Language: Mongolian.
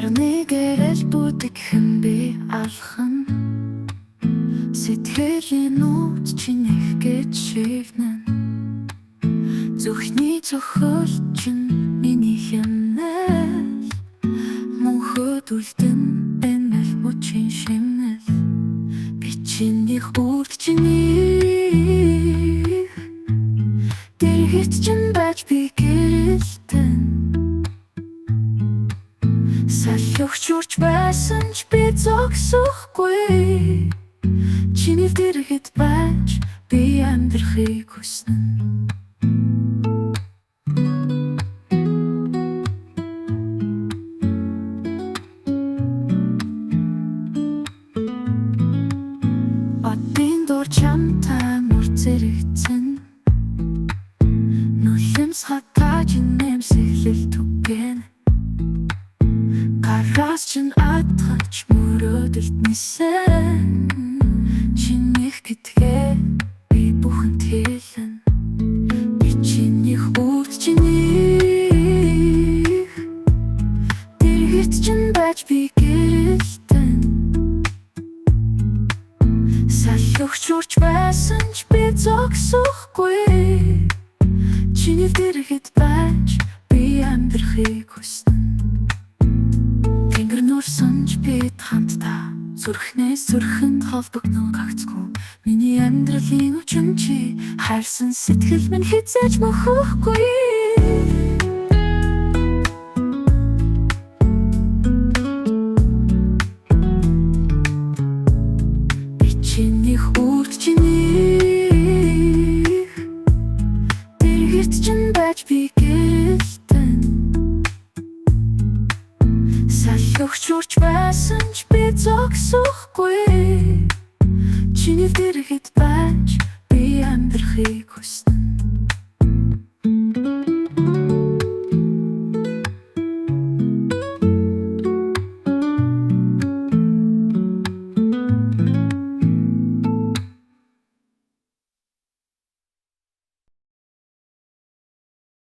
Чамайг эрэл бүдэг хэн би алхан Сэтгэлийн нууц чиний гэж шивнэн Зүхний цохол чин миний хэмнэл Мөнхөд үлдэн энэл мөчин шимнэл Би чинийх үрд чинийх Дэргэт чин байж би гэрэлтэн Салхиогч урч байсан ч би зогсохгүй Чиний дэргэт байж би амьдрахыг хүснэ Одын дор чамтай мөр зэрэгцэн Нулимс хатаж нэмсэглэл түгэн Гараас чин атгач мөрөөдөлт нисэн Чинийх гэдгээ би бүхэнд хэлэн Би чинийх үрд чинийх Дэргэт чин байж би гэрэлтэн Салхиогч урч байсан ч би зогсохгүй Чиний дэргэт байж би амьдрахыг хүснэ Тэнгэр нуур санж бид хамтдаа Зүрхнээс зүрхэнд холбогдно гагцгүй Миний амьдралын үчин чи Хайрсан сэтгэл минь хязээж мөхөхгүй Би чинийх үрд чинийх Дэргэт чин байж би гэрэлтэн Салхиогч урч байсан ч би зогсохгүй Чиний дэргэт байж би амьдрахыг хүснэ